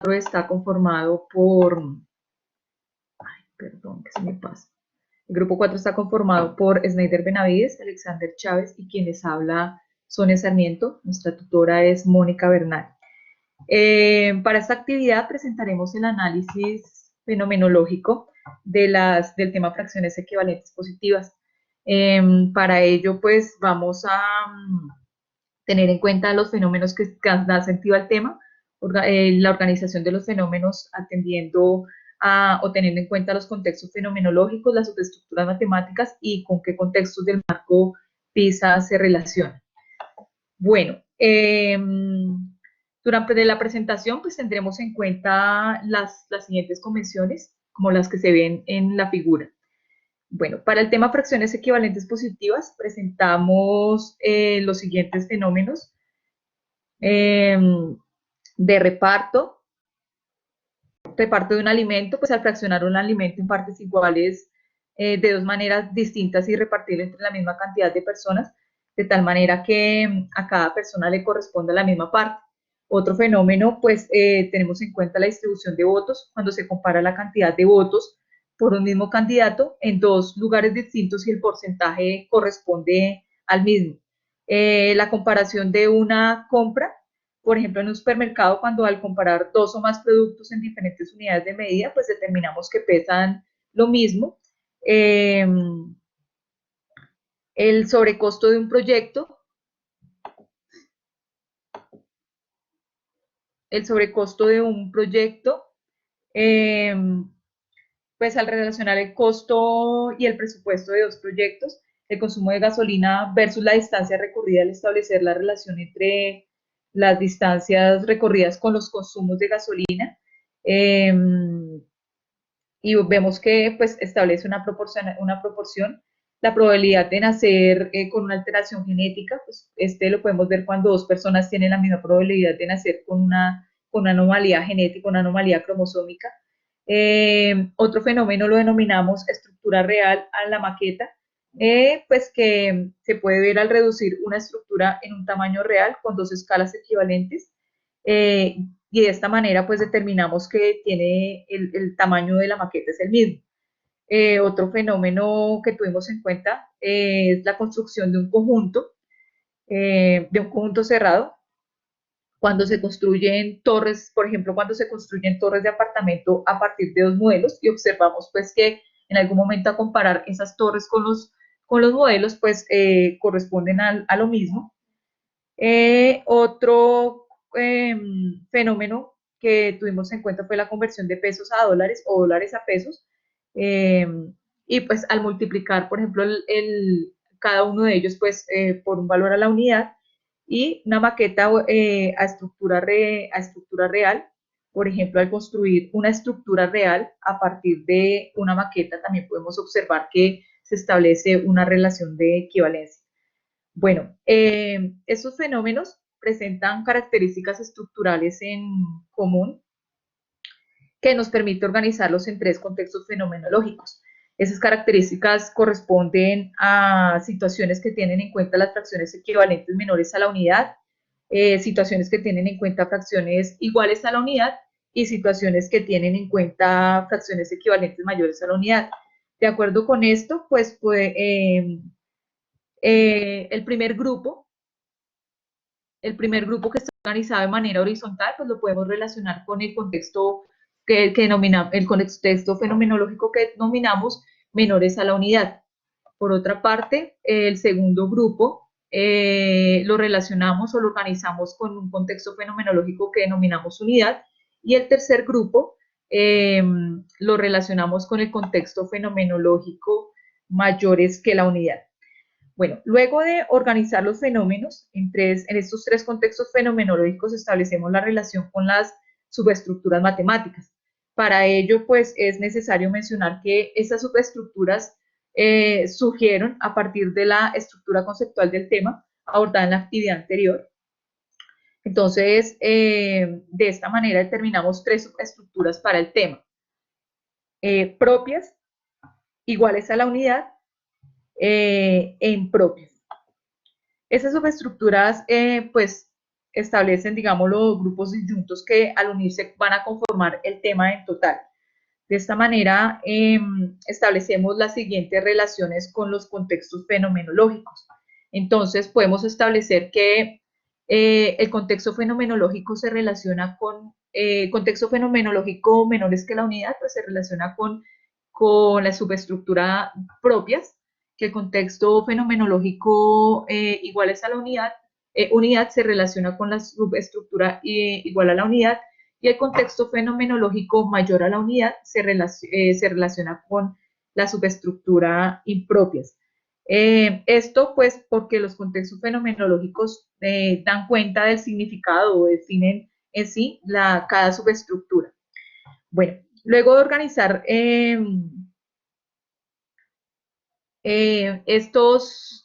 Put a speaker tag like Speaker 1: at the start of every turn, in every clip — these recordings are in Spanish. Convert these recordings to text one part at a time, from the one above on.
Speaker 1: está conformado por, perdón, que se me pasa. El grupo 4 está conformado por Snyder Benavides, Alexander Chávez y quien les habla Sonia Sarmiento. Nuestra tutora es Mónica Bernal. Para esta actividad presentaremos el análisis fenomenológico del tema fracciones equivalentes positivas. Para ello, pues vamos a tener en cuenta los fenómenos que dan sentido al tema, la organización de los fenómenos atendiendo o teniendo en cuenta los contextos fenomenológicos, las subestructuras matemáticas y con qué contextos del marco PISA se relacionan. Bueno, durante la presentación pues tendremos en cuenta las siguientes convenciones, como las que se ven en la figura. Bueno, para el tema fracciones equivalentes positivas presentamos los siguientes fenómenos de reparto de un alimento, pues al fraccionar un alimento en partes iguales de dos maneras distintas y repartirlo entre la misma cantidad de personas, de tal manera que a cada persona le corresponda la misma parte. Otro fenómeno, pues tenemos en cuenta la distribución de votos, cuando se compara la cantidad de votos por un mismo candidato en dos lugares distintos y el porcentaje corresponde al mismo. La comparación de una compra, por ejemplo, en un supermercado, cuando al comparar dos o más productos en diferentes unidades de medida, pues determinamos que pesan lo mismo. El sobrecosto de un proyecto, eh, pues al relacionar el costo y el presupuesto de dos proyectos, el consumo de gasolina versus la distancia recorrida al establecer la relación entre las distancias recorridas con los consumos de gasolina, y vemos que pues establece una proporción. La probabilidad de nacer con una alteración genética, pues lo podemos ver cuando dos personas tienen la misma probabilidad de nacer con una anomalía genética, una anomalía cromosómica. Otro fenómeno lo denominamos estructura real a la maqueta, pues que se puede ver al reducir una estructura en un tamaño real con dos escalas equivalentes, y de esta manera pues determinamos que tiene el tamaño de la maqueta es el mismo. Otro fenómeno que tuvimos en cuenta es la construcción de un conjunto cerrado. Cuando se construyen torres, por ejemplo, cuando se construyen torres de apartamento a partir de dos modelos y observamos pues que en algún momento a comparar esas torres con los modelos pues corresponden a lo mismo. Otro fenómeno que tuvimos en cuenta fue la conversión de pesos a dólares o dólares a pesos. Eh, y pues al multiplicar, por ejemplo, cada uno de ellos pues por un valor a la unidad y una maqueta a estructura real, por ejemplo, al construir una estructura real a partir de una maqueta, también podemos observar que se establece una relación de equivalencia. Bueno, estos fenómenos presentan características estructurales en común que nos permite organizarlos en tres contextos fenomenológicos. Esas características corresponden a situaciones que tienen en cuenta las fracciones equivalentes menores a la unidad, situaciones que tienen en cuenta fracciones iguales a la unidad y situaciones que tienen en cuenta fracciones equivalentes mayores a la unidad. De acuerdo con esto, pues el primer grupo que está organizado de manera horizontal, pues lo podemos relacionar con el contexto el contexto fenomenológico que denominamos menores a la unidad. Por otra parte, el segundo grupo lo relacionamos o lo organizamos con un contexto fenomenológico que denominamos unidad, y el tercer grupo lo relacionamos con el contexto fenomenológico mayores que la unidad. Bueno, luego de organizar los fenómenos en estos tres contextos fenomenológicos, establecemos la relación con las subestructuras matemáticas. Para ello, pues, es necesario mencionar que esas subestructuras surgieron a partir de la estructura conceptual del tema abordada en la actividad anterior. Entonces, de esta manera determinamos tres subestructuras para el tema. Propias, iguales a la unidad, e impropias. Esas subestructuras, pues, establecen, digamos, los grupos disyuntos que al unirse van a conformar el tema en total. De esta manera, establecemos las siguientes relaciones con los contextos fenomenológicos. Entonces, podemos establecer que el contexto fenomenológico se relaciona con, contexto fenomenológico menores que la unidad, pues se relaciona con la subestructura propias, que el contexto fenomenológico iguales a la unidad, unidad se relaciona con la subestructura igual a la unidad, y el contexto fenomenológico mayor a la unidad se relaciona con la subestructura impropias. Esto pues porque los contextos fenomenológicos dan cuenta del significado o definen en sí cada subestructura. Bueno, luego de organizar estos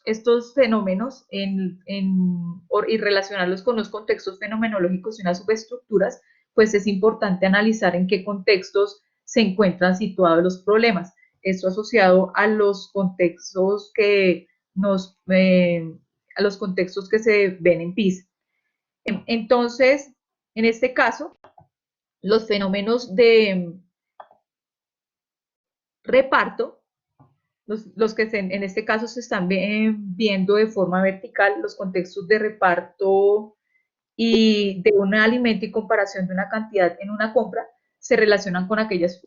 Speaker 1: fenómenos y relacionarlos con los contextos fenomenológicos y unas subestructuras, pues es importante analizar en qué contextos se encuentran situados los problemas. Esto asociado a los contextos que a los contextos que se ven en PISA. Entonces, en este caso, los fenómenos de reparto los que en este caso se están viendo de forma vertical, los contextos de reparto y de un alimento y comparación de una cantidad en una compra, se relacionan con aquellas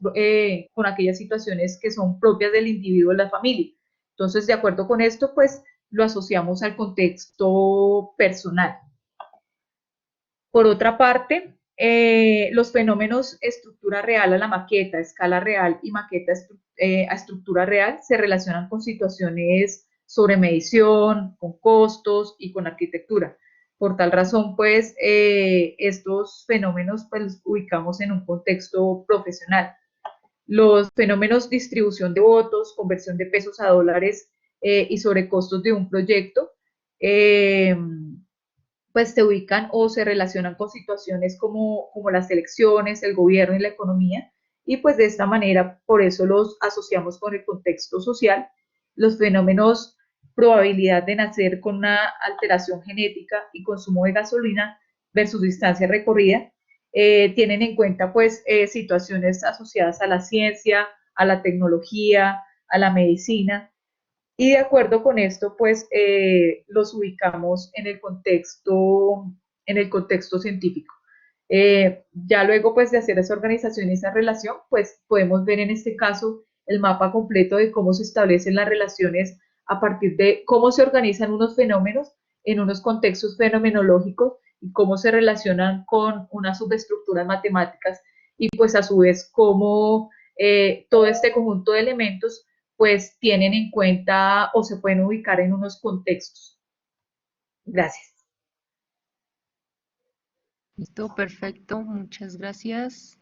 Speaker 1: situaciones que son propias del individuo y la familia. Entonces, de acuerdo con esto, pues lo asociamos al contexto personal. Por otra parte, los fenómenos estructura real a la maqueta, escala real y maqueta a estructura real se relacionan con situaciones sobre medición, con costos y con arquitectura. Por tal razón, pues, estos fenómenos pues, los ubicamos en un contexto profesional. Los fenómenos distribución de votos, conversión de pesos a dólares y sobrecostos de un proyecto, pues se ubican o se relacionan con situaciones como las elecciones, el gobierno y la economía, y pues de esta manera, por eso los asociamos con el contexto social, los fenómenos probabilidad de nacer con una alteración genética y consumo de gasolina versus distancia recorrida, tienen en cuenta pues situaciones asociadas a la ciencia, a la tecnología, a la medicina, y de acuerdo con esto, pues los ubicamos en el contexto científico. Ya luego, pues, de hacer esa organización y esa relación, pues podemos ver en este caso el mapa completo de cómo se establecen las relaciones a partir de cómo se organizan unos fenómenos en unos contextos fenomenológicos y cómo se relacionan con unas subestructuras matemáticas y pues a su vez cómo todo este conjunto de elementos pues tienen en cuenta o se pueden ubicar en unos contextos. Gracias.
Speaker 2: Listo, perfecto, muchas gracias.